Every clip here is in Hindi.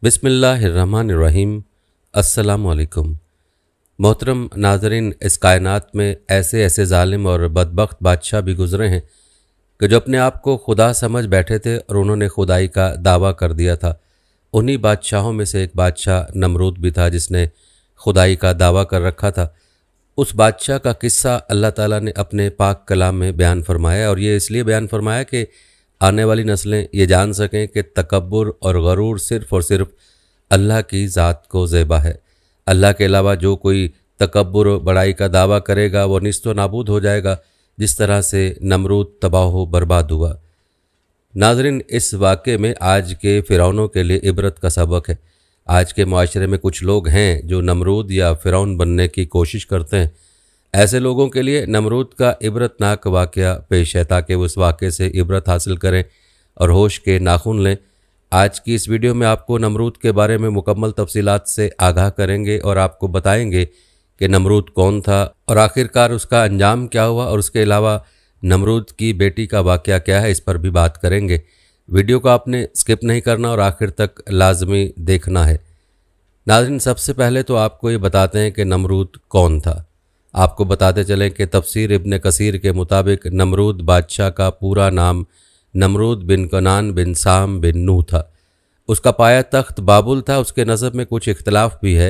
बिस्मिल्लाहिर्रहमानिर्रहीम। अस्सलामुअलैकुम। मोहतरम नाज़रीन, इस कायनात में ऐसे ऐसे ज़ालिम और बदबख्त बादशाह भी गुज़रे हैं कि जो अपने आप को खुदा समझ बैठे थे और उन्होंने खुदाई का दावा कर दिया था। उन्हीं बादशाहों में से एक बादशाह नमरूद भी था जिसने खुदाई का दावा कर रखा था। उस बादशाह का किस्सा अल्लाह ताला ने अपने पाक कलाम में बयान फरमाया, और ये इसलिए बयान फरमाया कि आने वाली नस्लें ये जान सकें कि तकब्बुर और गरूर सिर्फ़ और सिर्फ अल्लाह की ज़ात को ज़ेबा है। अल्लाह के अलावा जो कोई तकब्बुर और बड़ाई का दावा करेगा वो निस्तो नाबूद हो जाएगा, जिस तरह से नमरूद तबाह बर्बाद हुआ। नाज़रीन, इस वाक़े में आज के फ़िरौनों के लिए इबरत का सबक है। आज के माशरे में कुछ लोग हैं जो नमरूद या फ़िरौन बनने की कोशिश करते हैं। ऐसे लोगों के लिए नमरूद का इबरतनाक वाक़या पेश है ताकि वो इस वाक़े से इबरत हासिल करें और होश के नाखून लें। आज की इस वीडियो में आपको नमरूद के बारे में मुकम्मल तफसीलात से आगाह करेंगे और आपको बताएंगे कि नमरूद कौन था और आखिरकार उसका अंजाम क्या हुआ, और उसके अलावा नमरूद की बेटी का वाक़या क्या है, इस पर भी बात करेंगे। वीडियो को आपने स्किप नहीं करना और आखिर तक लाजमी देखना है। नाज़रीन, सबसे पहले तो आपको ये बताते हैं कि नमरूद कौन था। आपको बताते चलें कि तफसीर इब्न कसीर के मुताबिक नमरूद बादशाह का पूरा नाम नमरूद बिन कनान बिन साम बिन नूह था। उसका पाया तख्त बाबुल था। उसके नसब में कुछ इख्तलाफ भी है।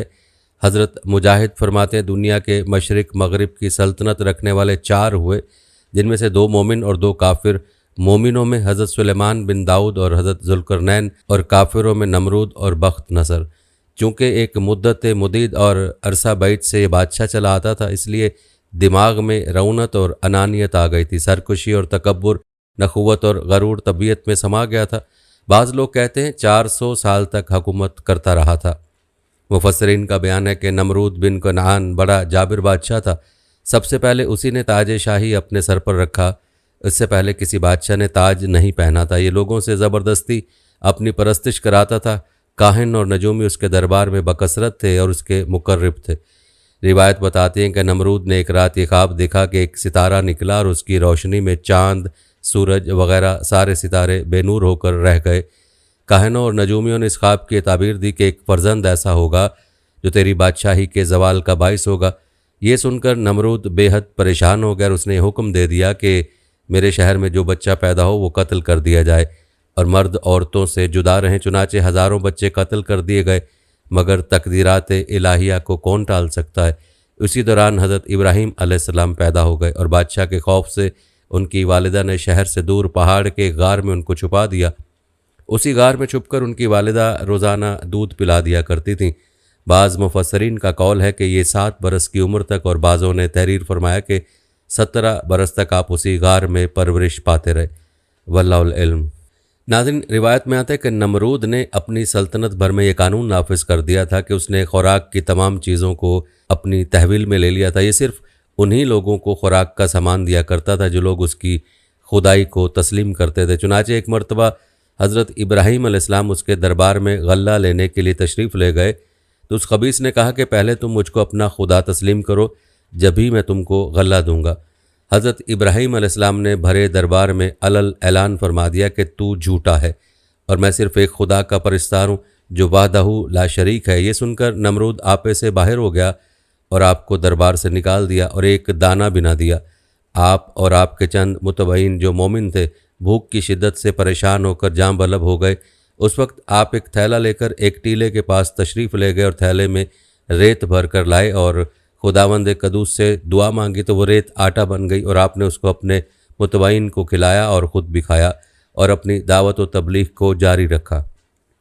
हज़रत मुजाहिद फरमाते हैं दुनिया के मशरिक़ मगरिब की सल्तनत रखने वाले 4 हुए, जिनमें से 2 मोमिन और 2 काफिर। मोमिनों में हज़रत सुलेमान बिन दाऊद और हज़रत ज़ुल्करनैन, और काफिरों में नमरूद और बख्त नसर। चूँकि एक मुद्दत मुदीद और अरसा बैत से ये बादशाह चला आता था, इसलिए दिमाग में रौनत और अनानियत आ गई थी। सरकशी और तकब्बुर, नखुवत और गरूर तबीयत में समा गया था। बाज़ लोग कहते हैं 400 साल तक हुकूमत करता रहा था। मुफस्सिरीन का बयान है कि नमरूद बिन कनान बड़ा जाबिर बादशाह था। सबसे पहले उसी ने ताज शाही अपने सर पर रखा। इससे पहले किसी बादशाह ने ताज नहीं पहना था। ये लोगों से ज़बरदस्ती अपनी परस्तिश कराता था। काहिन और नजूमी उसके दरबार में बकसरत थे और उसके मुकर्रब थे। रिवायत बताती हैं कि नमरूद ने एक रात ये ख्वाब देखा कि एक सितारा निकला और उसकी रोशनी में चाँद, सूरज वगैरह सारे सितारे बेनूर होकर रह गए। काहिनों और नजूमियों ने इस ख्वाब की ताबीर दी कि एक फर्जंद ऐसा होगा जो तेरी बादशाही के जवाल का बाइस होगा। ये सुनकर नमरूद बेहद परेशान हो गया और उसने हुक्म दे दिया कि मेरे शहर में जो बच्चा पैदा हो वो कत्ल कर दिया जाए और मर्द औरतों से जुदा रहें। चुनाचे हज़ारों बच्चे कत्ल कर दिए गए, मगर तकदीरात इलाहिया को कौन टाल सकता है। उसी दौरान हज़रत इब्राहीम अलैहिस्सलाम पैदा हो गए और बादशाह के खौफ से उनकी वालिदा ने शहर से दूर पहाड़ के गार में उनको छुपा दिया। उसी गार में छुपकर उनकी वालिदा रोज़ाना दूध पिला दिया करती थीं। बाज़ मुफस्सरीन का कौल है कि ये 7 बरस की उम्र तक, और बाज़ों ने तहरीर फरमाया कि 17 बरस तक आप उसी गार में परवरिश पाते रहे। वल्लाहुल इल्म। नाज़रीन, रिवायत में आता है कि नमरूद ने अपनी सल्तनत भर में ये कानून नाफिज कर दिया था कि उसने खुराक की तमाम चीज़ों को अपनी तहवील में ले लिया था। ये सिर्फ उन्हीं लोगों को खुराक का सामान दिया करता था जो लोग उसकी खुदाई को तस्लीम करते थे। चुनाचे एक मरतबा हज़रत इब्राहीम अलैहिस्सलाम उसके दरबार में गल्ला लेने के लिए तशरीफ़ ले गए, तो उस खबीस ने कहा कि पहले तुम मुझको अपना खुदा तस्लीम करो, जब भी मैं तुमको गल्ला दूंगा। हज़रत इब्राहीम अलैहिस्सलाम ने भरे दरबार में अलल ऐलान फरमा दिया कि तू झूठा है और मैं सिर्फ़ एक खुदा का परस्तार हूँ जो वाहदहू ला शरीक है। ये सुनकर नमरूद आपे से बाहर हो गया और आपको दरबार से निकाल दिया और एक दाना भी ना दिया। आप और आपके चंद मुतबईन जो मोमिन थे भूख की शिद्दत से परेशान होकर जाम बलब हो गए। उस वक्त आप एक थैला लेकर एक टीले के पास तशरीफ़ ले गए और थैले में रेत भर कर लाए और खुदावंद कदूस से दुआ मांगी, तो वो रेत आटा बन गई और आपने उसको अपने मुतबईन को खिलाया और ख़ुद भी खाया और अपनी दावत व तबलीग को जारी रखा।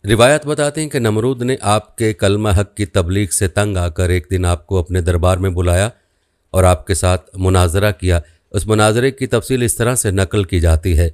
रिवायत बताते हैं कि नमरूद ने आपके कलमा हक की तबलीग से तंग आकर एक दिन आपको अपने दरबार में बुलाया और आपके साथ मुनाजरा किया। उस मुनाजरे की तफसील इस तरह से नकल की जाती है।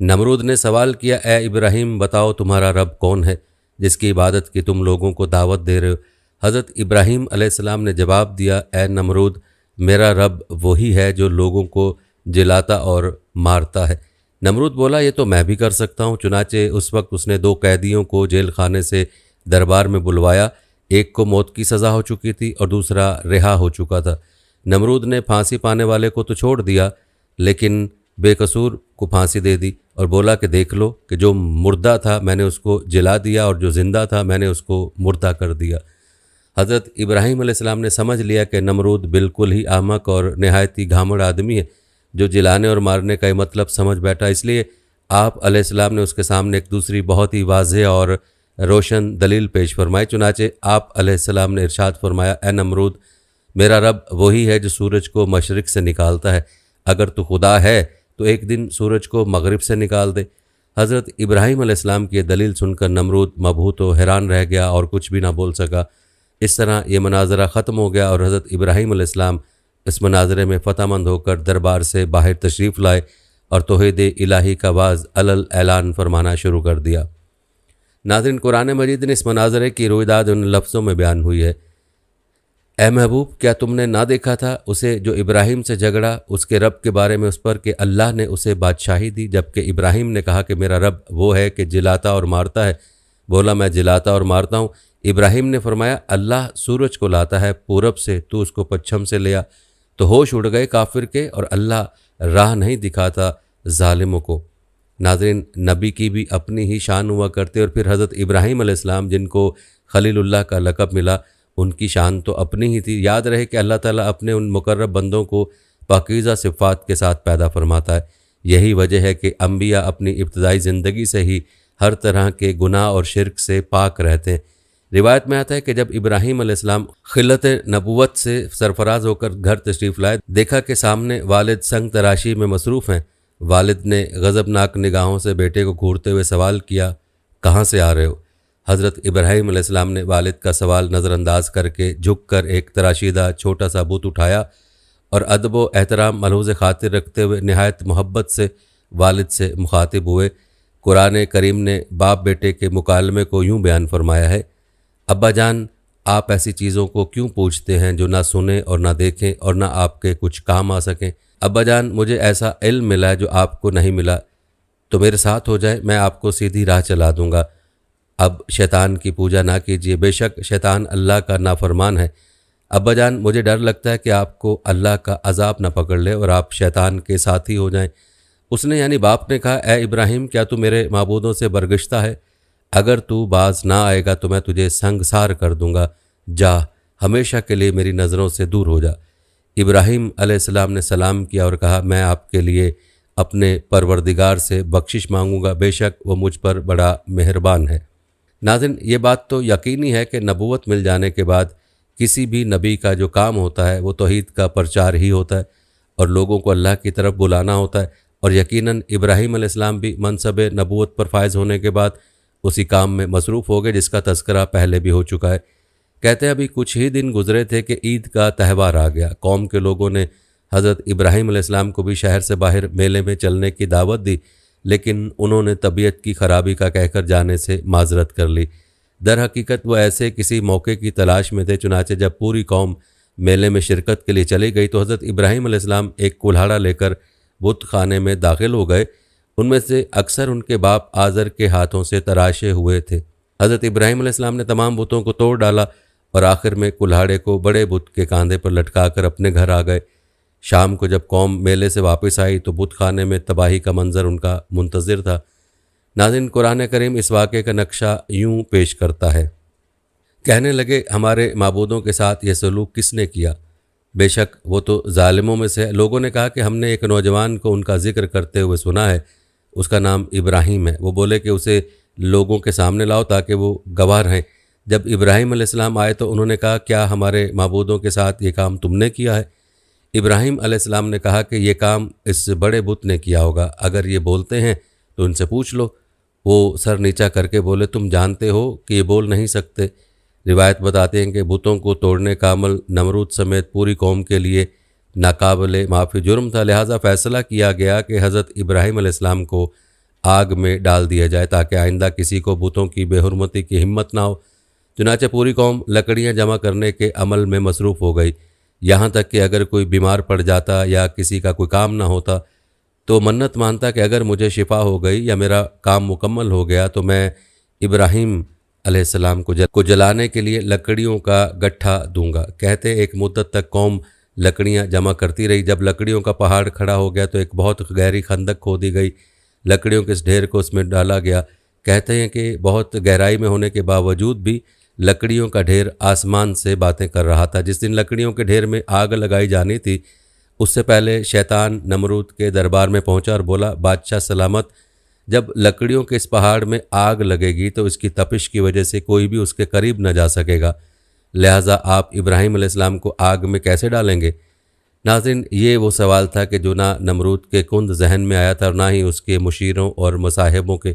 नमरूद ने सवाल किया, ए इब्राहीम, बताओ तुम्हारा रब कौन है जिसकी इबादत की तुम लोगों को दावत दे रहे हो। हज़रत इब्राहीम अलैहिस्सलाम ने जवाब दिया, ए नमरूद, मेरा रब वही है जो लोगों को जिलाता और मारता है। नमरूद बोला, ये तो मैं भी कर सकता हूँ। चुनाचे उस वक्त उसने 2 कैदियों को जेल खाने से दरबार में बुलवाया। एक को मौत की सज़ा हो चुकी थी और दूसरा रिहा हो चुका था। नमरूद ने फांसी पाने वाले को तो छोड़ दिया, लेकिन बेकसूर को फांसी दे दी। और बोला कि देख लो कि जो मुर्दा था मैंने उसको जिला दिया और जो ज़िंदा था मैंने उसको मुर्दा कर दिया। हज़रत इब्राहीम अलैहिस्सलाम ने समझ लिया कि नमरूद बिल्कुल ही अहमक और नहायत ही घामड़ आदमी है जो जिलाने और मारने का मतलब समझ बैठा। इसलिए आप अलैहिस्सलाम ने उसके सामने एक दूसरी बहुत ही वाज़ेह और रोशन दलील पेश फरमाई। चुनाचे आप अलैहिस्सलाम ने इरशाद फरमाया, ए नमरूद, मेरा रब वही है जो सूरज को मशरिक़ से निकालता है। अगर तू खुदा है तो एक दिन सूरज को मगरिब से निकाल दे। हज़रत इब्राहीम अलैहिस्सलाम की दलील सुनकर नमरूद मबहूत व हैरान रह गया और कुछ भी ना बोल सका। इस तरह ये मनाजरा ख़त्म हो गया और हज़रत इब्राहीम अलैहिस्सलाम इस मनाजरे में फ़तहमंद होकर दरबार से बाहर तशरीफ़ लाए और तौहीद इलाही का वाज़ अलल ऐलान फरमाना शुरू कर दिया। नाज़रीन, कुरान मजीद ने इस मनाजरे की रोईदाद उन लफ्ज़ों में बयान हुई है, ए महबूब, क्या तुमने ना देखा था उसे जो इब्राहिम से झगड़ा उसके रब के बारे में उस पर कि अल्लाह ने उसे बादशाही दी, जबकि इब्राहिम ने कहा कि मेरा रब वो है कि जिलाता और मारता है। बोला, मैं जिलाता और मारता हूँ। इब्राहिम ने फरमाया, अल्लाह सूरज को लाता है पूरब से, तू उसको पश्चिम से ले आ। तो होश उड़ गए काफिर के और अल्लाह राह नहीं दिखाता जालिमों को। नाज़रीन, नबी की भी अपनी ही शान हुआ करते और फिर हज़रत इब्राहीम अलैहिस्सलाम जिनको खलीलुल्लाह का लक़ब मिला उनकी शान तो अपनी ही थी। याद रहे कि अल्लाह ताला अपने उन मुकर्रब बंदों को पाकीज़ा सिफ़ात के साथ पैदा फरमाता है। यही वजह है कि अम्बिया अपनी इब्तदाई ज़िंदगी से ही हर तरह के गुनाह और शिरक से पाक रहते हैं। रिवायत में आता है कि जब इब्राहीम अलैहिस्सलाम खिलत नबुवत से सरफराज होकर घर तशरीफ़ लाए, देखा कि सामने वालिद संग तराशी में मसरूफ़ हैं। वालिद ने गज़बनाक निगाहों से बेटे को घूरते हुए सवाल किया, कहाँ से आ रहे हो? हज़रत इब्राहीम अलैहिस्सलाम ने वालिद का सवाल नज़रअंदाज करके झुककर एक तराशीदा छोटा सा बुत उठाया और अदब व एहतराम मलहूज़ खातिर रखते हुए नहायत मोहब्बत से वालिद से मुखातिब हुए। कुरान करीम ने बाप बेटे के मुकालमे को यूँ बयान फरमाया है, अब्बा जान, आप ऐसी चीज़ों को क्यों पूछते हैं जो ना सुने और ना देखें और ना आपके कुछ काम आ सकें। अब्बा जान, मुझे ऐसा इल्म मिला है जो आपको नहीं मिला, तो मेरे साथ हो जाए, मैं आपको सीधी राह चला दूंगा। अब शैतान की पूजा ना कीजिए, बेशक शैतान अल्लाह का नाफरमान है। अब्बा जान, मुझे डर लगता है कि आपको अल्लाह का अजाब ना पकड़ ले और आप शैतान के साथी हो जाएं। उसने यानी बाप ने कहा, ए इब्राहिम, क्या तू मेरे माबूदों से बरगश्ता है? अगर तू बाज ना आएगा तो मैं तुझे संगसार कर दूंगा। जा, हमेशा के लिए मेरी नज़रों से दूर हो जा। इब्राहीम अलैहिस्सलाम ने सलाम किया और कहा, मैं आपके लिए अपने परवरदिगार से बख्शिश मांगूंगा, बेशक वो मुझ पर बड़ा मेहरबान है। नाज़रीन, ये बात तो यकीनी है कि नबूवत मिल जाने के बाद किसी भी नबी का जो काम होता है वो तौहीद का प्रचार ही होता है और लोगों को अल्लाह की तरफ बुलाना होता है। और यकीनन इब्राहीम अलैहिस्सलाम भी मनसब नबूवत पर फायज़ होने के बाद उसी काम में मसरूफ़ हो गए जिसका तज़किरा पहले भी हो चुका है। कहते हैं अभी कुछ ही दिन गुजरे थे कि ईद का त्यौहार आ गया। कौम के लोगों ने हज़रत इब्राहीम अलैहिस्सलाम को भी शहर से बाहर मेले में चलने की दावत दी, लेकिन उन्होंने तबीयत की ख़राबी का कहकर जाने से माजरत कर ली। दर हकीकत वो ऐसे किसी मौके की तलाश में थे। चुनाचे जब पूरी कौम मेले में शिरकत के लिए चली गई तो हज़रत इब्राहीम अलैहिस्सलाम एक कुल्हाड़ा लेकर बुत खाने में दाखिल हो गए। उनमें से अक्सर उनके बाप आज़र के हाथों से तराशे हुए थे। हज़रत इब्राहीम अलैहिस्सलाम ने तमाम बुतों को तोड़ डाला और आखिर में कुल्हाड़े को बड़े बुत के कांधे पर लटकाकर अपने घर आ गए। शाम को जब कौम मेले से वापस आई तो बुत खाने में तबाही का मंजर उनका मुंतज़िर था। नाज़रीन, कुरान करीम इस वाक़े का नक्शा यूँ पेश करता है, कहने लगे, हमारे माबूदों के साथ ये सलूक किसने किया? बेशक वो तो ज़ालिमों में से है। लोगों ने कहा कि हमने एक नौजवान को उनका जिक्र करते हुए सुना है, उसका नाम इब्राहीम है। वो बोले कि उसे लोगों के सामने लाओ ताकि वो गवाह रहें। जब इब्राहीम अलैहिस्सलाम आए तो उन्होंने कहा, क्या हमारे माबूदों के साथ ये काम तुमने किया है? इब्राहीम अलैहिस्सलाम ने कहा कि ये काम इस बड़े बुत ने किया होगा, अगर ये बोलते हैं तो इनसे पूछ लो। वो सर नीचा करके बोले, तुम जानते हो कि ये बोल नहीं सकते। रिवायत बताते हैं कि बुतों को तोड़ने का अमल नमरूद समेत पूरी कौम के लिए नाकाबिले माफ़ी जुर्म था। लिहाजा फ़ैसला किया गया कि हज़रत इब्राहीम अलैहिस्सलाम को आग में डाल दिया जाए ताकि आइंदा किसी को बुतों की बेहुरमती की हिम्मत ना हो। चुनाचे पूरी कौम लकड़ियाँ जमा करने के अमल में मसरूफ़ हो गई। यहाँ तक कि अगर कोई बीमार पड़ जाता या किसी का कोई काम ना होता तो मन्नत मानता कि अगर मुझे शिफा हो गई या मेरा काम मुकम्मल हो गया तो मैं इब्राहीम अलैहिस्सलाम को जलाने के लिए लकड़ियों का गट्ठा दूंगा। कहते एक मुद्दत तक कौम लकड़ियाँ जमा करती रही। जब लकड़ियों का पहाड़ खड़ा हो गया तो एक बहुत गहरी खंदक खोदी गई। लकड़ियों के इस ढेर को उसमें डाला गया। कहते हैं कि बहुत गहराई में होने के बावजूद भी लकड़ियों का ढेर आसमान से बातें कर रहा था। जिस दिन लकड़ियों के ढेर में आग लगाई जानी थी, उससे पहले शैतान नमरूद के दरबार में पहुंचा और बोला, बादशाह सलामत, जब लकड़ियों के इस पहाड़ में आग लगेगी तो इसकी तपिश की वजह से कोई भी उसके करीब न जा सकेगा, लिहाजा आप इब्राहिम अलैहिस्सलाम को आग में कैसे डालेंगे। नाज़रीन, ये वो सवाल था कि जो ना नमरूद के कुंद जहन में आया था और ना ही उसके मुशीरों और मुसाहिबों के।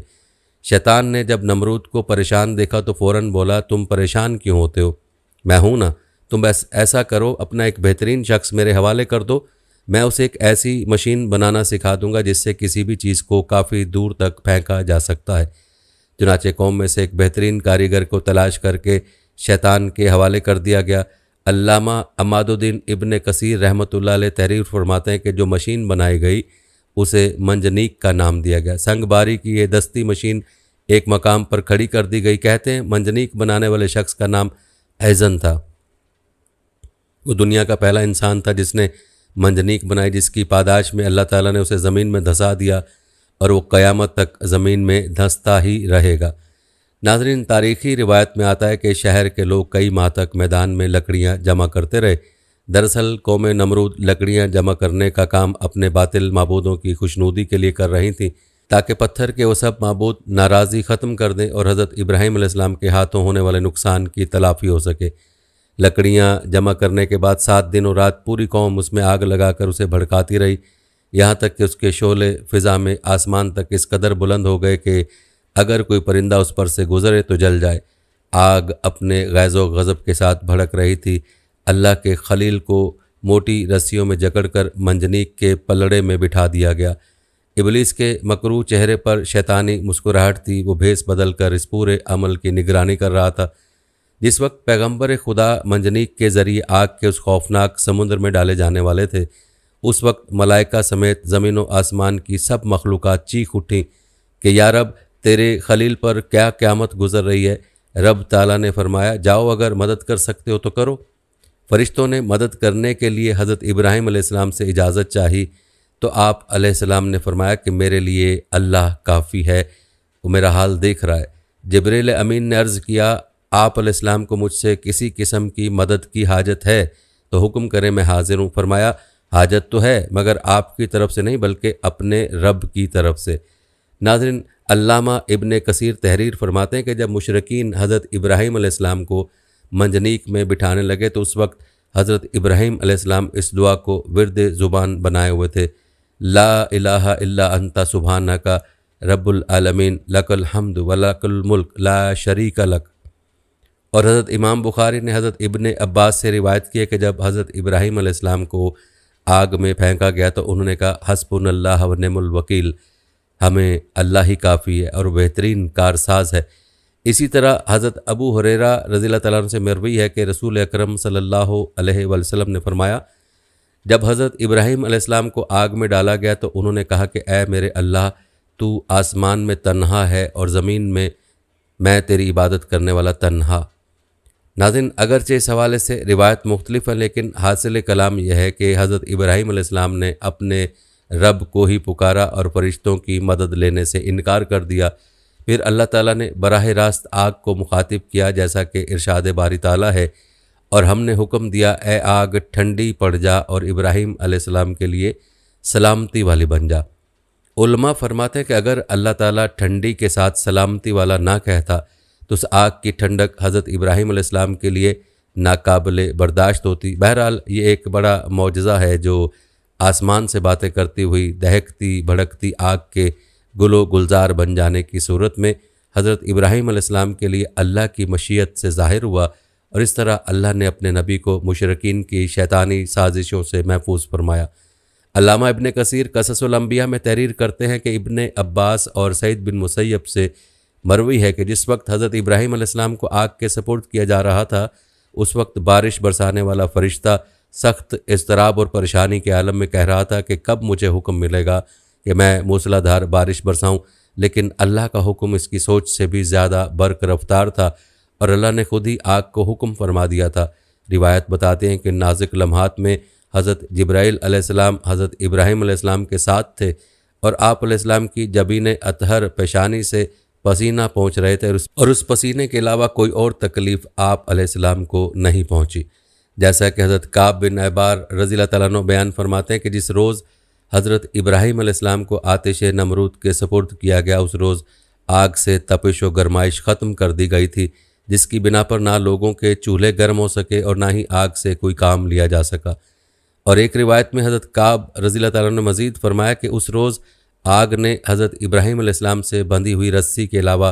शैतान ने जब नमरूद को परेशान देखा तो फ़ौरन बोला, तुम परेशान क्यों होते हो, मैं हूँ ना, तुम बस ऐसा करो, अपना एक बेहतरीन शख्स मेरे हवाले कर दो, मैं उसे एक ऐसी मशीन बनाना सिखा दूंगा जिससे किसी भी चीज़ को काफ़ी दूर तक फेंका जा सकता है। चुनाचे कौम में से एक बेहतरीन कारीगर को तलाश करके शैतान के हवाले कर दिया गया। अल्लामा अमादुद्दीन इब्ने कसीर रहमतुल्लाह अलैह तहरीर फरमाते हैं कि जो मशीन बनाई गई उसे मंजनीक का नाम दिया गया। संगबारी की ये दस्ती मशीन एक मकाम पर खड़ी कर दी गई। कहते हैं मंजनीक बनाने वाले शख्स का नाम ऐज़न था। वो दुनिया का पहला इंसान था जिसने मंजनीक बनाई, जिसकी पादाश में अल्लाह ताला ने उसे ज़मीन में धंसा दिया और वो क़यामत तक ज़मीन में धंसता ही रहेगा। नाज़रीन, तारीख़ी रिवायत में आता है कि शहर के लोग कई माह तक मैदान में लकड़ियाँ जमा करते रहे। दरअसल कौम नमरूद लकड़ियाँ जमा करने का काम अपने बातिल माबूदों की खुशनुदी के लिए कर रही थी, ताकि पत्थर के वो सब माबूद नाराज़ी ख़त्म कर दें और हज़रत इब्राहीम अलैहिस्सलाम के हाथों होने वाले नुकसान की तलाफ़ी हो सके। लकड़ियाँ जमा करने के बाद 7 दिन और रात पूरी कौम उसमें आग लगाकर उसे भड़काती रही, यहाँ तक कि उसके शोले फ़िज़ा में आसमान तक इस कदर बुलंद हो गए कि अगर कोई परिंदा उस पर से गुज़रे तो जल जाए। आग अपने गैज़ो गज़ब के साथ भड़क रही थी। अल्लाह के खलील को मोटी रस्सियों में जकड़कर मंजनीक के पलड़े में बिठा दिया गया। इबलीस के मकरू चेहरे पर शैतानी मुस्कुराहट थी। वो भेस बदल कर इस पूरे अमल की निगरानी कर रहा था। जिस वक्त पैगंबर खुदा मंजनीक के ज़रिए आग के उस खौफनाक समुद्र में डाले जाने वाले थे, उस वक्त मलाइका समेत ज़मीन व आसमान की सब मखलूक़ात चीख उठी कि या रब, तेरे खलील पर क्या क़यामत गुज़र रही है। रब ताला ने फरमाया, जाओ, अगर मदद कर सकते हो तो करो। फ़रिश्तों ने मदद करने के लिए हज़रत इब्राहीम अलैहिस्सलाम से इजाज़त चाही तो आप अलैहिस्सलाम ने फरमाया कि मेरे लिए अल्लाह काफ़ी है, वो मेरा हाल देख रहा है। जिब्रील अमीन ने अर्ज़ किया, आप अलैहिस्सलाम को मुझसे किसी किस्म की मदद की हाजत है तो हुक्म करें, मैं हाजिर हूँ। फरमाया, हाजत तो है मगर आपकी तरफ से नहीं बल्कि अपने रब की तरफ से। नाज़रीन, अल्लामा इब्ने कसीर तहरीर फरमाते हैं कि जब मुशरिकीन हज़रत इब्राहीम अलैहिस्सलाम को मंजनीक में बिठाने लगे तो उस वक्त हज़रत इब्राहीम अलैहिस्सलाम इस दुआ को विर्द ज़ुबान बनाए हुए थे, ला इलाहा इल्ला अंता सुब्हानका रब्बुल आलमीन लकल हम्द व लकल मुल्क ला शरीका लक। और हज़रत इमाम बुखारी ने हज़रत इब्ने अब्बास से रिवायत की है कि जब हज़रत इब्राहीम अलैहिस्सलाम को आग में फेंका गया तो उन्होंने कहा, हस्बुनल्लाह व निअमल वकील, हमें अल्लाह ही काफ़ी है और बेहतरीन कारसाज है। इसी तरह हज़रत अबू हुरैरा रज़ियल्लाहु तआला अन्हु से मरवी है कि रसूल अकरम सल्लल्लाहु अलैहि वसल्लम ने फरमाया, जब हज़रत इब्राहीम अलैहिस्सलाम को आग में डाला गया तो उन्होंने कहा कि ऐ मेरे अल्लाह, तू आसमान में तन्हा है और ज़मीन में मैं तेरी इबादत करने वाला तन्हा। नाज़रीन, अगरचे इस हवाले से रिवायत मुख्तलिफ है, लेकिन हासिल कलाम यह है कि हज़रत इब्राहीम अलैहिस्सलाम ने अपने रब को ही पुकारा और फरिश्तों की मदद लेने से इनकार कर दिया। फिर अल्लाह ताला ने बराह रास्त आग को मुखातिब किया, जैसा कि इरशाद बारी ताला है, और हमने हुक्म दिया, ए आग ठंडी पड़ जा और इब्राहीम अलैहिस्सलाम के लिए सलामती वाली बन जा। उलमा फरमाते हैं कि अगर अल्लाह ताला ठंडी के साथ सलामती वाला ना कहता तो उस आग की ठंडक हज़रत इब्राहीम अलैहिस्सलाम के लिए नाकाबिले बर्दाश्त होती। बहरहाल ये एक बड़ा मौजज़ा है जो आसमान से बातें करती हुई दहकती भड़कती आग के गुलो गुलजार बन जाने की सूरत में हज़रत इब्राहीम अलैहिस्सलाम के लिए अल्लाह की मशीयत से ज़ाहिर हुआ, और इस तरह अल्लाह ने अपने नबी को मुशरिकीन की शैतानी साजिशों से महफूज फरमाया। अल्लामा इब्ने कसीर क़ससुल अंबिया में तहरीर करते हैं कि इब्ने अब्बास और सईद बिन मुसैयब से मरवी है कि जिस वक्त हज़रत इब्राहीम अलैहिस्सलाम को आग के सपुर्द किया जा रहा था, उस वक्त बारिश बरसाने वाला फ़रिश्ता सख्त इज़्तिराब और परेशानी के आलम में कह रहा था कि कब मुझे हुक्म मिलेगा कि मैं मूसलाधार बारिश बरसाऊं, लेकिन अल्लाह का हुक्म इसकी सोच से भी ज़्यादा बर्क रफ्तार था और अल्लाह ने खुद ही आग को हुक्म फरमा दिया था। रिवायत बताते हैं कि नाज़िक लम्हात में हज़रत जिब्राईल अलैहिस्सलाम हज़रत इब्राहीम अलैहिस्सलाम के साथ थे और आप अलैहिस्सलाम की जबीन अतहर पेशानी से पसीना पहुँच रहे थे और उस पसीने के अलावा कोई और तकलीफ़ आप अलैहिस्सलाम को नहीं पहुँची। जैसा कि हज़रत काब बिन अहबार रज़ियल्लाहु तआला अन्हु बयान फरमाते हैं कि जिस रोज़ हज़रत इब्राहीम अलैहिस्सलाम को आतिश नमरूद के सपुर्द किया गया, उस रोज़ आग से तपिश व गरमाइश ख़त्म कर दी गई थी, जिसकी बिना पर ना लोगों के चूल्हे गर्म हो सके और ना ही आग से कोई काम लिया जा सका। और एक रिवायत में हज़रत काब रज़ियल्लाहु तआला अन्हु ने मज़ीद फरमाया कि उस रोज़ आग ने हज़रत इब्राहीम अलैहिस्सलाम से बंधी हुई रस्सी के अलावा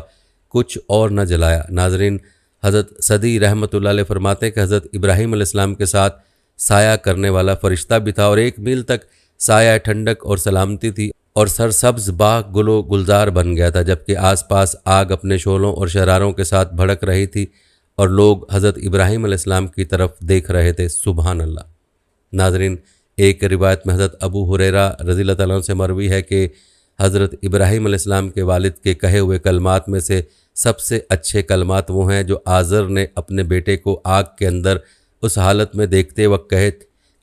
कुछ और न जलाया। नाज़रीन, हज़रत सदी रहमतुल्लाह अलैह फरमाते हैं कि हज़रत इब्राहीम अलैहिस्सलाम के साथ साया करने वाला फ़रिश्ता भी था और 1 मील तक साया ठंडक और सलामती थी और सरसब्ज़ बाग गुलो गुलजार बन गया था, जबकि आसपास आग अपने शोलों और शरारों के साथ भड़क रही थी और लोग हज़रत इब्राहीम अलैहिस्सलाम की तरफ देख रहे थे। सुबहान अल्लाह। नाज़रीन, एक रिवायत में हज़रत अबू हुरैरा रज़ियल्लाहु तआला अन्हु से मरवी है कि हज़रत इब्राहीम अलैहिस्सलाम के वालिद के कहे हुए कलमात में से सबसे अच्छे कलमात वो हैं जो आज़र ने अपने बेटे को आग के अंदर उस हालत में देखते वक्त कहे,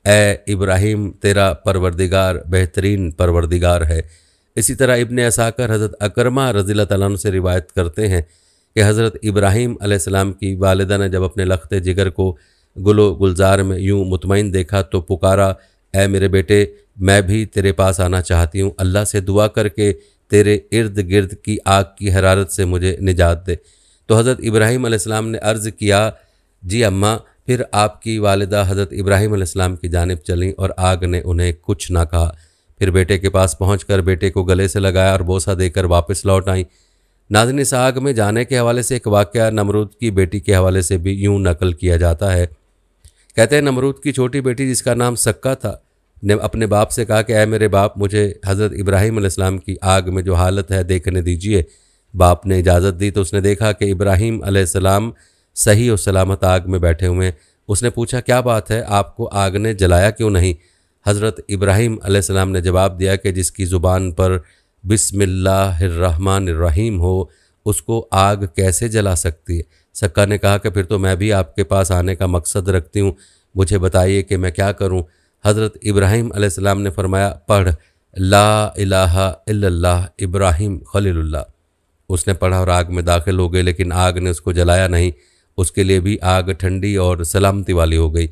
ए इब्राहीम, तेरा परवरदिगार बेहतरीन परवरदिगार है। इसी तरह इब्ने असाकर हज़रत अकरमा रज़ियल्लाहु तआला अन्हु से रिवायत करते हैं कि हज़रत इब्राहीम अलैहिस्सलाम की वालिदा ने जब अपने लख्ते जिगर को गुलो गुलजार में यूं मुतमईन देखा तो पुकारा, ए मेरे बेटे, मैं भी तेरे पास आना चाहती हूँ, अल्लाह से दुआ करके तेरे इर्द गिर्द की आग की हरारत से मुझे निजात दे। तो हज़रत इब्राहीम अलैहिस्सलाम ने अर्ज़ किया, जी अम्मा। फिर आपकी वालिदा हज़रत इब्राहीम अलैहिस्सलाम की जानिब चलीं और आग ने उन्हें कुछ ना कहा। फिर बेटे के पास पहुंचकर बेटे को गले से लगाया और बोसा देकर वापस लौट आईं। नाज़रीन, इस आग में जाने के हवाले से एक वाक़या नमरूद की बेटी के हवाले से भी यूं नकल किया जाता है। कहते हैं, नमरूद की छोटी बेटी जिसका नाम सक्का था ने अपने बाप से कहा कि ऐ मेरे बाप, मुझे हज़रत इब्राहीम अलैहिस्सलाम की आग में जो हालत है देखने दीजिए। बाप ने इजाज़त दी तो उसने देखा कि इब्राहीम अलैहिस्सलाम सही और सलामत आग में बैठे हुए हैं। उसने पूछा, क्या बात है, आपको आग ने जलाया क्यों नहीं? हज़रत इब्राहीम अलैहिस्सलाम ने जवाब दिया कि जिसकी ज़ुबान पर बिस्मिल्लाहिर्रहमानिर्रहीम हो उसको आग कैसे जला सकती है? सक्का ने कहा कि फिर तो मैं भी आपके पास आने का मकसद रखती हूँ, मुझे बताइए कि मैं क्या करूँ? हज़रत इब्राहीम अलैहिस्सलाम ने फरमाया, पढ़ ला इलाहा इल्लल्लाह इब्राहीम खलीलुल्लाह। उसने पढ़ा और आग में दाखिल हो गए, लेकिन आग ने उसको जलाया नहीं। उसके लिए भी आग ठंडी और सलामती वाली हो गई।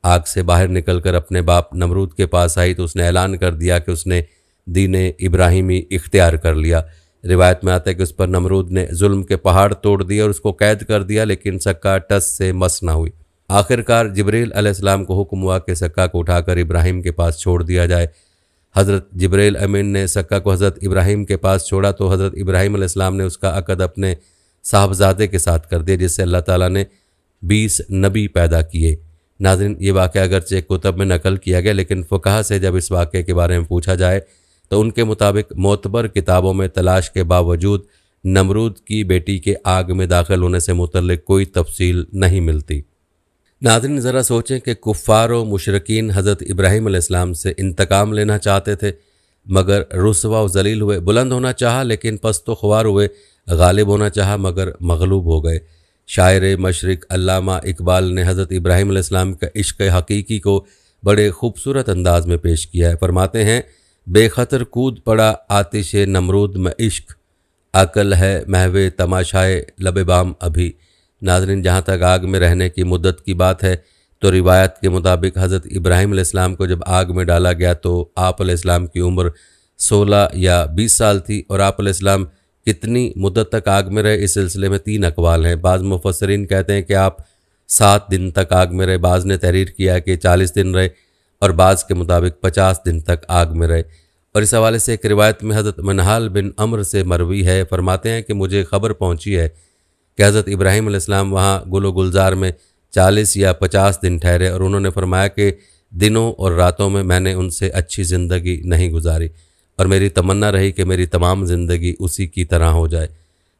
आग से बाहर निकलकर अपने बाप नमरूद के पास आई तो उसने ऐलान कर दिया कि उसने दीन इब्राहीमी इख्तियार कर लिया। रिवायत में आता है कि उस पर नमरूद ने जुल्म के पहाड़ तोड़ दिए और उसको कैद कर दिया, लेकिन सक्का टस से मस ना हुई। आखिरकार जिब्रील अलैहिस्सलाम को हुक्म हुआ कि सक्का को उठाकर इब्राहीम के पास छोड़ दिया जाए। हज़रत जिब्रील अमीन ने सक्का को हज़रत इब्राहीम के पास छोड़ा तो हज़रत इब्राहीम अलैहिस्सलाम ने उसका अक़द अपने साहबजादे के साथ कर दिया, जिससे अल्लाह ताला ने 20 नबी पैदा किए। नाज़रीन, ये वाक़या अगरचे कुतब में नकल किया गया, लेकिन फ़ुक़हा से जब इस वाक़े के बारे में पूछा जाए तो उनके मुताबिक मोतबर किताबों में तलाश के बावजूद नमरूद की बेटी के आग में दाखिल होने से मुतल्लिक़ कोई तफसील नहीं मिलती। नाज़रीन, ज़रा सोचें कि कुफ़ार व मुशरिकीन हज़रत इब्राहीम अलैहिस्सलाम से इंतकाम लेना चाहते थे, मगर रुसवा व ज़लील हुए। बुलंद होना चाहा लेकिन पस्त व ख्वार हुए। गालिब होना चाहा मगर मगलूब हो गए। शायर मशरिक़ अल्लामा इकबाल ने हज़रत इब्राहीम अलैहिस्सलाम का इश्क़ हकीकी को बड़े खूबसूरत अंदाज में पेश किया है। फरमाते हैं, बेखतर कूद पड़ा आतिश नमरूद में इश्क, अकल है महवे तमाशाए लबे बाम अभी। नाज़रीन, जहाँ तक आग में रहने की मुद्दत की बात है तो रिवायत के मुताबिक हज़रत इब्राहीम अलैहिस्सलाम को जब आग में डाला गया तो आप अलैहिस्सलाम की उम्र 16 या 20 साल थी। और आप अलैहिस्सलाम कितनी मुद्दत तक आग में रहे, इस सिलसिले में 3 अक़वाल हैं। बाज़ मुफ़स्सिरीन कहते हैं कि आप 7 दिन तक आग में रहे, बाज़ ने तहरीर किया कि 40 दिन रहे और बाज़ के मुताबिक 50 दिन तक आग में रहे। और इस हवाले से एक रिवायत में हज़रत मनहाल बिन अम्र से मरवी है, फरमाते हैं कि मुझे ख़बर पहुँची है कि हज़रत इब्राहीम अलैहिस्सलाम वहाँ गुलो गुलजार में 40 या 50 दिन ठहरे और उन्होंने फरमाया कि दिनों और रातों में मैंने उनसे अच्छी ज़िंदगी नहीं गुजारी और मेरी तमन्ना रही कि मेरी तमाम ज़िंदगी उसी की तरह हो जाए।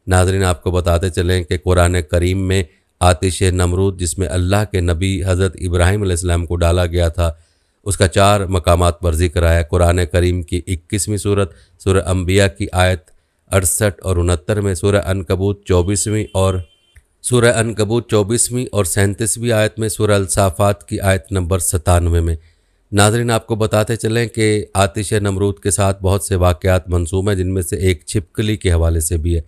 नाज़रीन, आपको बताते चलें कि कुरान करीम में आतिश नमरूद, जिसमें अल्लाह के नबी हज़रत इब्राहीम अलैहिस्सलाम को डाला गया था, उसका 4 मकामात पर ज़िक्र आया। कुरान करीम की 21वीं सूरत सूरह अंबिया की आयत 68 और 69 में, सूरह अनकबूत 24वीं और 37वीं आयत में, सूरह अल-साफ़ात की आयत नंबर 97 में। नाज़रीन, आपको बताते चलें कि आतिश नमरूद के साथ बहुत से वाक़यात मंसूब हैं, जिनमें से एक छिपकली के हवाले से भी है।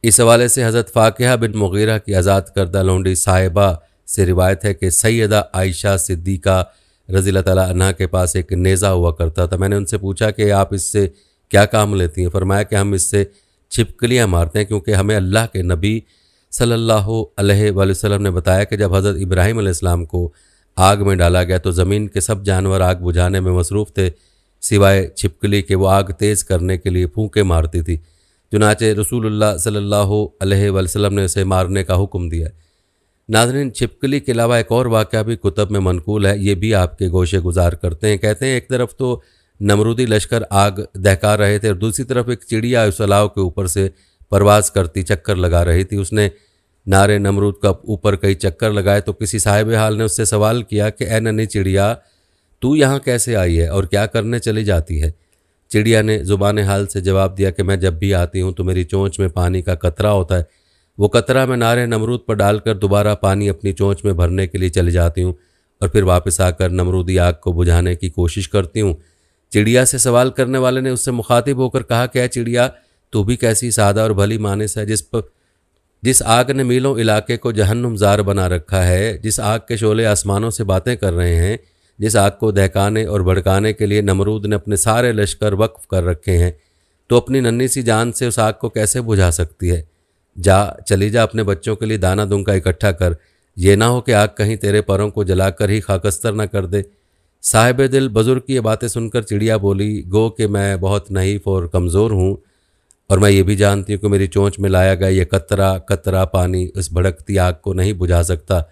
इस हवाले से हज़रत फ़ाकिहा बिन मुग़ीरा की आज़ाद करदा लौंडी साहिबा से रिवायत है कि सैयदा आयशा सिद्दीक़ा रज़ी अल्लाह तआला अन्हा के पास एक नेज़ा हुआ करता था। मैंने उनसे पूछा कि आप इससे क्या काम लेती हैं? फरमाया कि हम इससे छिपकलियाँ मारते हैं, क्योंकि हमें अल्लाह के नबी सल्लल्लाहु अलैहि वसल्लम ने बताया कि जब हज़रत इब्राहीम अलैहिस्सलाम को आग में डाला गया तो ज़मीन के सब जानवर आग बुझाने में मसरूफ़ थे, सिवाय छिपकली के। वो आग तेज़ करने के लिए फूंके मारती थी। चुनाचे रसूलुल्लाह सल्लल्लाहु अलैहि वसल्लम ने उसे मारने का हुक्म दिया। नाज़रीन, छिपकली के अलावा एक और वाक़या भी कुतब में मनकूल है, ये भी आपके गोशे गुजार करते हैं। कहते हैं एक तरफ तो नमरूदी लश्कर आग दहका रहे थे और दूसरी तरफ एक चिड़िया उस अलाव के ऊपर से परवाज़ करती चक्कर लगा रही थी। उसने नारे नमरूद का ऊपर कई चक्कर लगाए तो किसी साहिब हाल ने उससे सवाल किया कि ए नन्ही चिड़िया, तू यहाँ कैसे आई है और क्या करने चली जाती है? चिड़िया ने ज़ुबान हाल से जवाब दिया कि मैं जब भी आती हूँ तो मेरी चोंच में पानी का कतरा होता है। वो कतरा मैं नारे नमरूद पर डालकर दोबारा पानी अपनी चोंच में भरने के लिए चली जाती हूँ और फिर वापस आकर नमरूदी आग को बुझाने की कोशिश करती हूँ। चिड़िया से सवाल करने वाले ने उससे मुखातिब होकर कहा कि चिड़िया, तू भी कैसी सादा और भली मानस है जिस आग ने मीलों इलाके को जहन्नुमज़ार बना रखा है, जिस आग के शोले आसमानों से बातें कर रहे हैं, जिस आग को दहकाने और भड़काने के लिए नमरूद ने अपने सारे लश्कर वक्फ कर रखे हैं, तो अपनी नन्ही सी जान से उस आग को कैसे बुझा सकती है? चली जा, अपने बच्चों के लिए दाना दूंगा इकट्ठा कर, ये ना हो कि आग कहीं तेरे पैरों को जलाकर ही खाकस्तर न कर दे। साहिब दिल बुजुर्ग की ये बातें सुनकर चिड़िया बोली, गो कि मैं बहुत नहीफ और कमज़ोर हूँ और मैं ये भी जानती हूँ कि मेरी चोंच में लाया गया ये कतरा कतरा पानी उस भड़कती आग को नहीं बुझा सकता,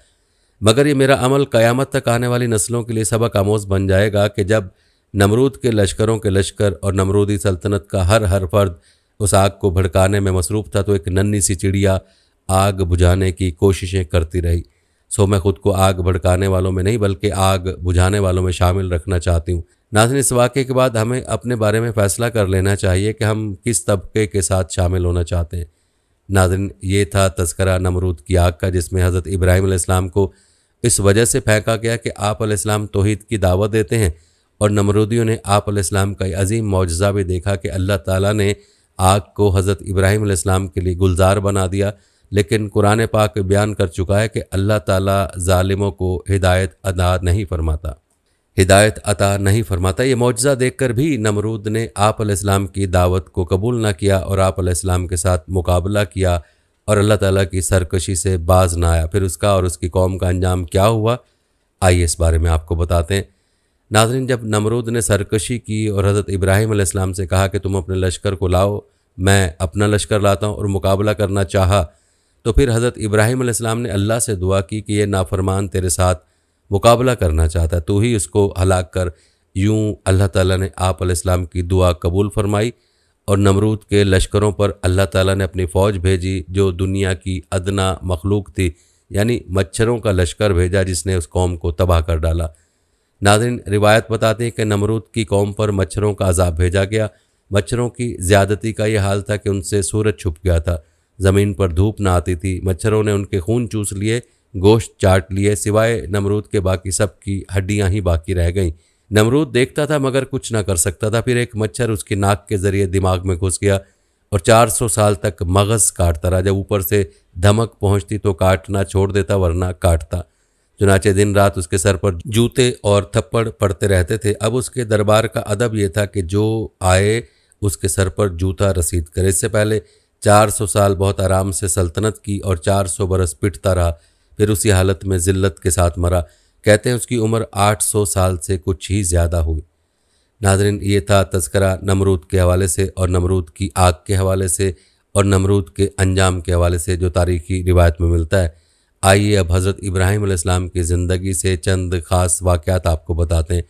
मगर ये मेरा अमल क़यामत तक आने वाली नस्लों के लिए सबक आमोज़ बन जाएगा कि जब नमरूद के लश्करों के लश्कर और नमरूदी सल्तनत का हर फर्द उस आग को भड़काने में मसरूफ़ था, तो एक नन्ही सी चिड़िया आग बुझाने की कोशिशें करती रही। सो मैं ख़ुद को आग भड़काने वालों में नहीं बल्कि आग बुझाने वालों में शामिल रखना चाहती हूँ। नाज़रीन, इस वाक़े के बाद हमें अपने बारे में फ़ैसला कर लेना चाहिए कि हम किस तबके के साथ शामिल होना चाहते हैं। नाज़रीन, ये था तज़किरा नमरूद की आग का, जिसमें हज़रत इब्राहीम अलैहिस्सलाम को इस वजह से फेंका गया कि आप अलैहिस्सलाम तौहीद की दावत देते हैं और नमरूदियों ने आप अलैहिस्सलाम का अजीम मौजज़ा भी देखा कि अल्लाह ताला ने आग को हज़रत इब्राहीम अलैहिस्सलाम के लिए गुलजार बना दिया। लेकिन कुरान पाक बयान कर चुका है कि अल्लाह ताला ज़ालिमों को हिदायत अता नहीं फरमाता। ये मौजज़ा देखकर भी नमरूद ने आप अलैहिस्सलाम की दावत को कबूल न किया और आप अलैहिस्सलाम के साथ मुकाबला किया और अल्लाह ताला की सरकशी से बाज ना आया। फिर उसका और उसकी कौम का अंजाम क्या हुआ, आइए इस बारे में आपको बताते हैं। नाज़रीन, जब नमरूद ने सरकशी की और हज़रत इब्राहीम अलैहिस्सलाम से कहा कि तुम अपने लश्कर को लाओ, मैं अपना लश्कर लाता हूँ, और मुकाबला करना चाहा, तो फिर हज़रत इब्राहीम अलैहिस्सलाम ने अल्लाह से दुआ की कि ये नाफरमान तेरे साथ मुकाबला करना चाहता है, तू ही उसको हलाक कर। यूँ अल्लाह ताला ने आप अलैहिस्सलाम की दुआ कबूल फरमाई और नमरूद के लश्करों पर अल्लाह ताला ने अपनी फ़ौज भेजी, जो दुनिया की अदना मखलूक थी, यानी मच्छरों का लश्कर भेजा, जिसने उस कौम को तबाह कर डाला। नाज़रीन, रिवायत बताती है कि नमरूद की कौम पर मच्छरों का अज़ाब भेजा गया। मच्छरों की ज़्यादती का यह हाल था कि उनसे सूरज छुप गया था, ज़मीन पर धूप ना आती थी। मच्छरों ने उनके खून चूस लिए, गोश्त चाट लिए, सिवाय नमरूद के बाकी सब की हड्डियाँ ही बाकी रह गईं। नमरूद देखता था मगर कुछ ना कर सकता था। फिर एक मच्छर उसकी नाक के ज़रिए दिमाग में घुस गया और 400 साल तक मगज़ काटता रहा। जब ऊपर से धमक पहुँचती तो काटना छोड़ देता, वरना काटता। चुनाचे दिन रात उसके सर पर जूते और थप्पड़ पड़ते रहते थे। अब उसके दरबार का अदब यह था कि जो आए उसके सर पर जूता रसीद करे। इससे पहले 400 साल बहुत आराम से सल्तनत की और 400 बरस पिटता रहा, फिर उसी हालत में ज़िल्लत के साथ मरा। कहते हैं उसकी उम्र 800 साल से कुछ ही ज़्यादा हुई। नाज़रीन, ये था तज़किरा नमरूद के हवाले से और नमरूद की आग के हवाले से और नमरूद के अंजाम के हवाले से जो तारीख़ी रिवायत में मिलता है। आइए अब हज़रत इब्राहीम अलैहिस्सलाम की ज़िंदगी से चंद ख़ास वाक़यात आपको बताते हैं।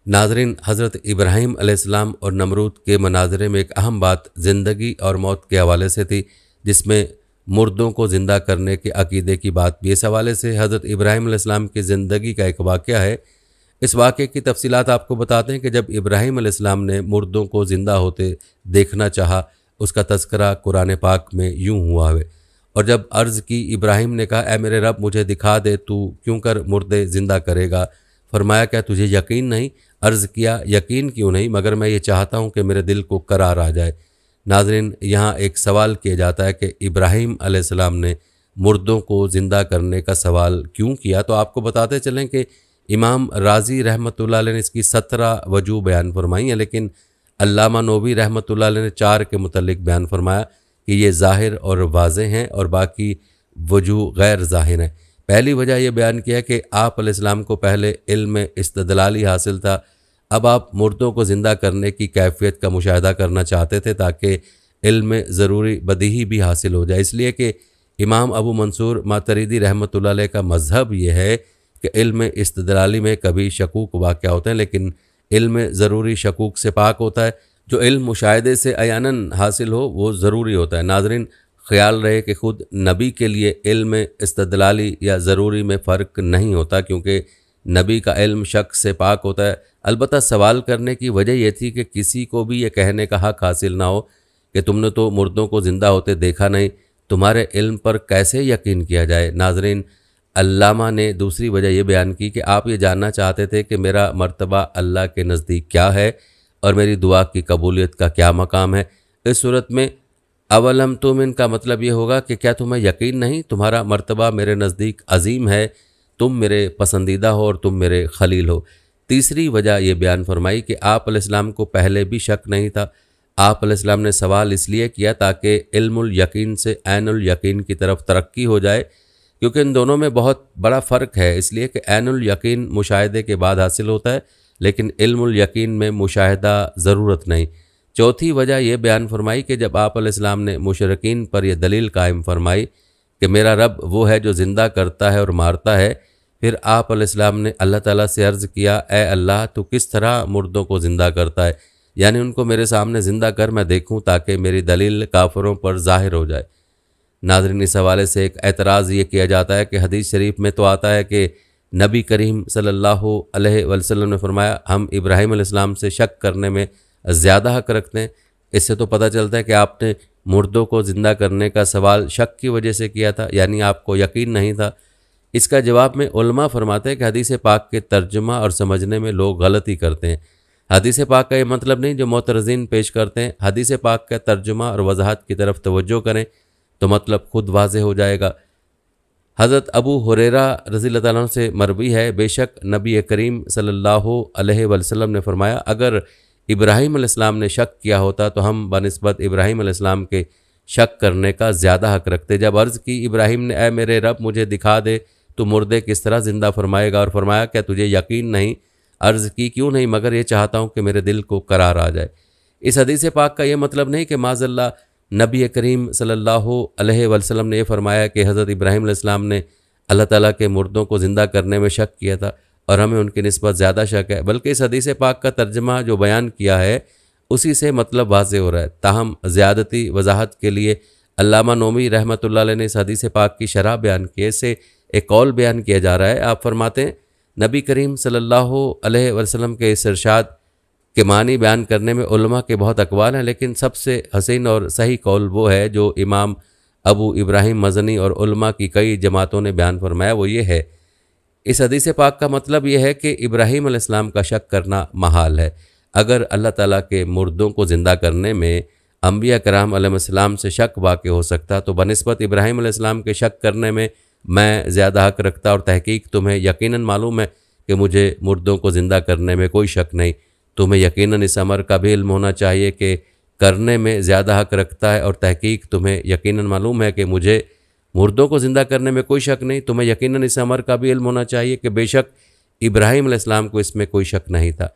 नाज़रीन, हज़रत इब्राहीम अलैहिस्सलाम और नमरूद के मनाज़रे में एक अहम बात ज़िंदगी और मौत के हवाले से थी, जिसमें मुर्दों को ज़िंदा करने के अक़ीदे की बात भी। इस हवाले से हज़रत इब्राहीम अलैहिस्सलाम की ज़िंदगी का एक वाक़या है। इस वाक़े की तफ़सीलात आपको बताते हैं कि जब इब्राहीम अलैहिस्सलाम ने मुर्दों को ज़िंदा होते देखना चाहा, उसका तज़किरा कुरान पाक में यूँ हुआ है। और जब अर्ज़ की, इब्राहीम ने कहा, ए मेरे रब, मुझे दिखा दे, तू क्यों कर मुर्दे ज़िंदा करेगा? फरमाया क्या तुझे यकीन नहीं? अर्ज़ किया यकीन क्यों नहीं, मगर मैं ये चाहता हूँ कि मेरे दिल को करार आ जाए। नाज़रीन, यहाँ एक सवाल किया जाता है कि इब्राहीम अलैहिस्सलाम ने मुर्दों को ज़िंदा करने का सवाल क्यों किया। तो आपको बताते चलें कि इमाम राज़ी रहमतुल्लाह अलैह ने इसकी 17 वजूह बयान फरमाई हैं, लेकिन अल्लामा नोवी रहमतुल्लाह अलैह ने 4 के मुतल्लिक बयान फरमाया कि ये ज़ाहिर और वाज़ेह हैं और बाकी वजूह गैर ज़ाहिर हैं। पहली वजह यह बयान किया कि आप अलैहिस्सलाम को पहले इल्म इस्तदलाली हासिल था, अब आप मुर्दों को ज़िंदा करने की कैफियत का मुशाहिदा करना चाहते थे ताकि इल्म ज़रूरी बदीही भी हासिल हो जाए। इसलिए कि इमाम अबू मंसूर मातरीदी रहमतुल्लाह अलैह का मज़हब ये है कि इल्म इस्तदलाली में कभी शकूक वाक़या होते हैं, लेकिन इल्म ज़रूरी शकूक से पाक होता है। जो इल्म मुशाहिदे से अयानन हासिल हो वो ज़रूरी होता है। नाज़रीन, ख़याल रहे कि ख़ुद नबी के लिए इल्म इस्तदलाली या ज़रूरी में फ़र्क नहीं होता, क्योंकि नबी का इल्म शक से पाक होता है। अलबत्ता सवाल करने की वजह यह थी कि किसी को भी ये कहने का हक़ हासिल ना हो कि तुमने तो मुर्दों को ज़िंदा होते देखा नहीं, तुम्हारे इल्म पर कैसे यकीन किया जाए। नाज़रीन, अल्लामा ने दूसरी वजह यह बयान की कि आप ये जानना चाहते थे कि मेरा मर्तबा अल्लाह के नज़दीक क्या है और मेरी दुआ की कबूलियत का क्या मकाम है। इस सूरत में अवलम तुमिन का मतलब ये होगा कि क्या तुम्हें यकीन नहीं, तुम्हारा मर्तबा मेरे नज़दीक अजीम है, तुम मेरे पसंदीदा हो और तुम मेरे खलील हो। तीसरी वजह यह बयान फरमाई कि आप अलैहिस्सलाम को पहले भी शक नहीं था। आप अलैहिस्सलाम ने सवाल इसलिए किया ताकि इल्मुल यकीन से ऐनुल यकीन की तरफ तरक्की हो जाए, क्योंकि इन दोनों में बहुत बड़ा फ़र्क है। इसलिए कि ऐनुल यकीन मुशाहिदे के बाद हासिल होता है, लेकिन इल्मुल यकीन में मुशाहिदा ज़रूरत नहीं। चौथी वजह यह बयान फरमाई कि जब आप अलैहिस्सलाम ने मुशरिकीन पर यह दलील कायम फरमाई कि मेरा रब वो है जो ज़िंदा करता है और मारता है, फिर आप अलैहिस्सलाम ने अल्लाह ताला से अर्ज़ किया, ए अल्लाह, तू किस तरह मुर्दों को ज़िंदा करता है, यानी उनको मेरे सामने ज़िंदा कर, मैं देखूँ ताकि मेरी दलील काफिरों पर ज़ाहिर हो जाए। नाज़रीन, इस हवाले से एक एतराज़ ये किया जाता है कि हदीस शरीफ में तो आता है कि नबी करीम सल्लल्लाहु अलैहि वसल्लम ने फरमाया, हम इब्राहीम अलैहिस्सलाम से शक करने में ज़्यादा हक़ रखते हैं। इससे तो पता चलता है कि आपने मुर्दों को ज़िंदा करने का सवाल शक की वजह से किया था, यानी आपको यकीन नहीं था। इसका जवाब में उलमा फरमाते हैं कि हदीस पाक के तर्जुमा और समझने में लोग गलती करते हैं। हदीस पाक का ये मतलब नहीं जो मोतरज़ीन पेश करते हैं। हदीस पाक का तर्जुमा और वजाहत की तरफ तवज्जो करें तो मतलब खुद वाज़े हो जाएगा। हज़रत अबू हुरैरा रज़ियल्लाहु अन्हु से मरवी है, बेशक नबी करीम सल्लल्लाहु अलैहि वसल्लम ने फरमाया, अगर इब्राहीम अलैहिस्सलाम ने शक किया होता तो हम बनिस्बत इब्राहीम अलैहिस्सलाम के शक करने का ज़्यादा हक़ रखते। जब अर्ज़ की इब्राहीम ने, ए मेरे रब, मुझे दिखा दे तो मुर्दे किस तरह ज़िंदा फरमाएगा, और फरमाया क्या तुझे यकीन नहीं? अर्ज़ की क्यों नहीं, मगर ये चाहता हूँ कि मेरे दिल को करार आ जाए। इस हदीस पाक का ये मतलब नहीं कि माज़अल्लाह नबी करीम सल्लल्लाहु अलैहि वसल्लम ने यह फरमाया कि हज़रत इब्राहीम अलैहिस्सलाम ने अल्लाह ताला के मुर्दों को ज़िंदा करने में शक किया था और हमें उनकी निस्बत ज़्यादा शक है, बल्कि इस हदीस पाक का तर्जमा जो बयान किया है उसी से मतलब वाज़े हो रहा है। ताहम ज़्यादती वजाहत के लिए अल्लामा नोमी रहमतुल्लाह अलैह ने इस हदीस पाक की शरह बयान की। इससे एक कौल बयान किया जा रहा है। आप फरमाते हैं, नबी करीम सल्लल्लाहु अलैहि वसल्लम के इस इरशाद के मानी बयान करने में उलमा के बहुत अकवाल हैं, लेकिन सबसे हसीन और सही कौल वो है जो इमाम अबू इब्राहिम मज़नी और उलमा की कई जमातों ने बयान फरमाया। वो ये है, इस हदीस पाक का मतलब यह है कि इब्राहीम अलैहिस्सलाम का शक करना महाल है। अगर अल्लाह ताला के मुर्दों को ज़िंदा करने में अम्बिया कराम अलैहिस्सलाम से शक वाक़ हो सकता तो बनिस्बत इब्राहीम अलैहिस्सलाम के शक करने में मैं ज़्यादा हक़ रखता। और तहकीक तुम्हें यकीनन मालूम है कि मुझे मुर्दों को ज़िंदा करने में कोई शक नहीं। तुम्हें यकीनन इस अमर का भी इल्म होना चाहिए कि करने में ज़्यादा हक़ रखता है, और तहकीक तुम्हें यकीनन मालूम है कि मुझे मुर्दों को ज़िंदा करने में कोई शक नहीं। तुम्हें यकीनन इस अमर का भी इल्म होना चाहिए कि बेशक इब्राहीम अलैहिस्सलाम को इसमें कोई शक नहीं था।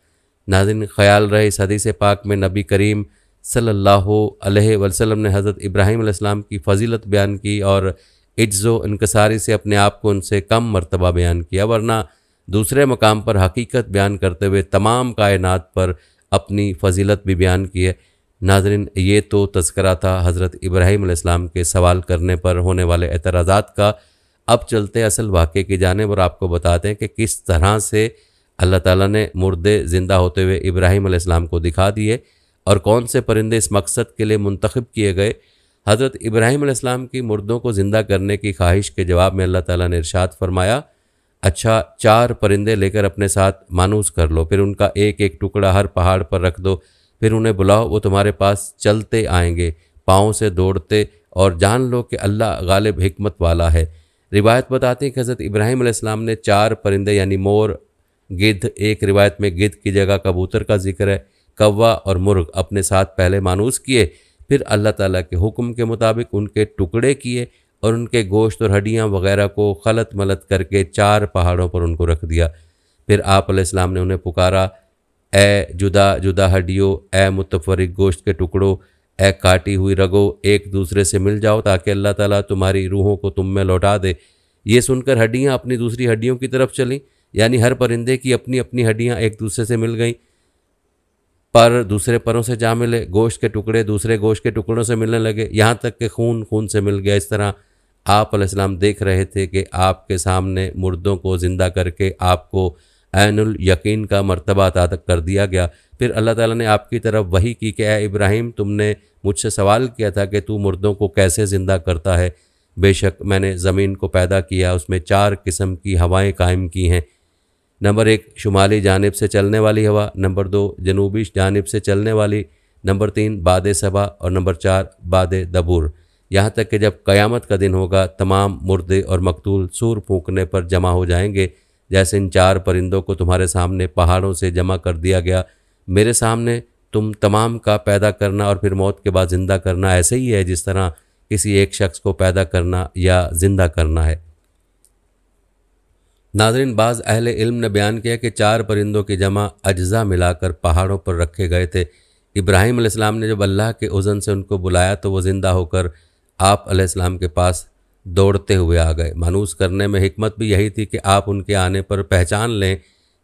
नाज़रीन, ख़याल रहे, इस हदीस पाक में नबी करीम सल्लल्लाहु अलैहि वसल्लम ने हज़रत इब्राहीम अलैहिस्सलाम की फ़जीलत बयान की और इज्ज़ो इनकसारी से अपने आप को उनसे कम मर्तबा बयान किया, वरना दूसरे मकाम पर हकीकत बयान करते हुए तमाम कायनात पर अपनी फ़जीलत भी बयान की है। नाज़रीन, ये तो तज़किरा था हज़रत इब्राहीम अलैहिस्सलाम के सवाल करने पर होने वाले एतराज़ात का। अब चलते असल वाक़े की जानिब और आपको बताते हैं कि किस तरह से अल्लाह ताला ने मुर्दे ज़िंदा होते हुए इब्राहीम अलैहिस्सलाम को दिखा दिए और कौन से परिंदे इस मकसद के लिए मुंतखब किए गए। हज़रत इब्राहीम अलैहिस्सलाम की मुर्दों को ज़िंदा करने की ख्वाहिश के जवाब में अल्लाह ताला ने इरशाद फरमाया, अच्छा 4 परिंदे लेकर अपने साथ मानूस कर लो, फिर उनका एक एक टुकड़ा हर पहाड़ पर रख दो, फिर उन्हें बुलाओ, वो तुम्हारे पास चलते आएंगे, पाँव से दौड़ते, और जान लो कि अल्लाह गालिब हिकमत वाला है। रिवायत बताती है कि हज़रत इब्राहीम अलैहिस्सलाम ने 4 परिंदे यानी मोर, गिद्ध, एक रिवायत में गिद्ध की जगह कबूतर का जिक्र है, कौवा और मुर्ग अपने साथ पहले मानूस किए, फिर अल्लाह ताला के हुक्म के मुताबिक उनके टुकड़े किए और उनके गोश्त और हड्डियाँ वगैरह को खलत मलत करके 4 पहाड़ों पर उनको रख दिया। फिर आप अलैहिस्सलाम ने उन्हें पुकारा, ए जुदा जुदा हड्डियों, ए मुतफरिक गोश्त के टुकड़ों, ए काटी हुई रगो, एक दूसरे से मिल जाओ ताकि अल्लाह ताला तुम्हारी रूहों को तुम में लौटा दे। ये सुनकर हड्डियाँ अपनी दूसरी हड्डियों की तरफ चलीं, यानी हर परिंदे की अपनी अपनी हड्डियाँ एक दूसरे से मिल गईं, पर दूसरे परों से जा मिले, गोश्त के टुकड़े दूसरे गोश्त के टुकड़ों से मिलने लगे, यहाँ तक कि खून खून से मिल गया। इस तरह आप अलैहिस्सलाम देख रहे थे कि आपके सामने मुर्दों को ज़िंदा करके आपको ऐनुल यकीन का मर्तबा अता कर दिया गया। फिर अल्लाह ताला ने आपकी तरफ वही की कि ए इब्राहीम, तुमने मुझसे सवाल किया था कि तू मुर्दों को कैसे ज़िंदा करता है। बेशक मैंने ज़मीन को पैदा किया, उसमें 4 किस्म की हवाएं कायम की हैं। नंबर 1 शुमाली जानिब से चलने वाली हवा, नंबर 2 जनूबी जानिब से चलने वाली, नंबर 3 बाद सबा और नंबर 4 बाद दबूर। यहाँ तक कि जब क़यामत का दिन होगा तमाम मुर्दे और मकतूल सूर फूंकने पर जमा हो जाएंगे। जैसे इन 4 परिंदों को तुम्हारे सामने पहाड़ों से जमा कर दिया गया, मेरे सामने तुम तमाम का पैदा करना और फिर मौत के बाद ज़िंदा करना ऐसे ही है जिस तरह किसी एक शख्स को पैदा करना या ज़िंदा करना है। नाज़रीन, बाज़ अहले इल्म ने बयान किया कि 4 परिंदों की जमा अज्जा मिलाकर पहाड़ों पर रखे गए थे। इब्राहीम अलैहिस्सलाम ने जब अल्लाह के उज़न से उनको बुलाया तो वो ज़िंदा होकर आप अलैहिस्सलाम के पास दौड़ते हुए आ गए। मानूस करने में हिकमत भी यही थी कि आप उनके आने पर पहचान लें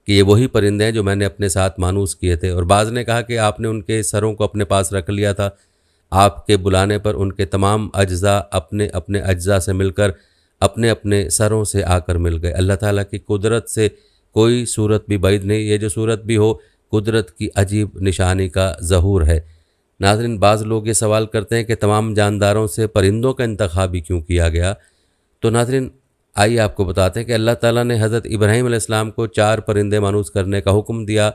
कि ये वही परिंदे हैं जो मैंने अपने साथ मानूस किए थे। और बाज़ ने कहा कि आपने उनके सरों को अपने पास रख लिया था। आपके बुलाने पर उनके तमाम अज्जा अपने अपने अज्जा से मिलकर अपने अपने सरों से आकर मिल गए। अल्लाह ताला की कुदरत से कोई सूरत भी बैद नहीं, ये जो सूरत भी हो कुदरत की अजीब निशानी का ज़हूर है। नाज़रीन, बाज़ लोग ये सवाल करते हैं कि तमाम जानदारों से परिंदों का इंतखाब भी क्यों किया गया। तो नाज़रीन, आइए आपको बताते हैं कि अल्लाह ताला ने हज़रत इब्राहीम अलैहिस्सलाम को 4 परिंदे मानूस करने का हुक्म दिया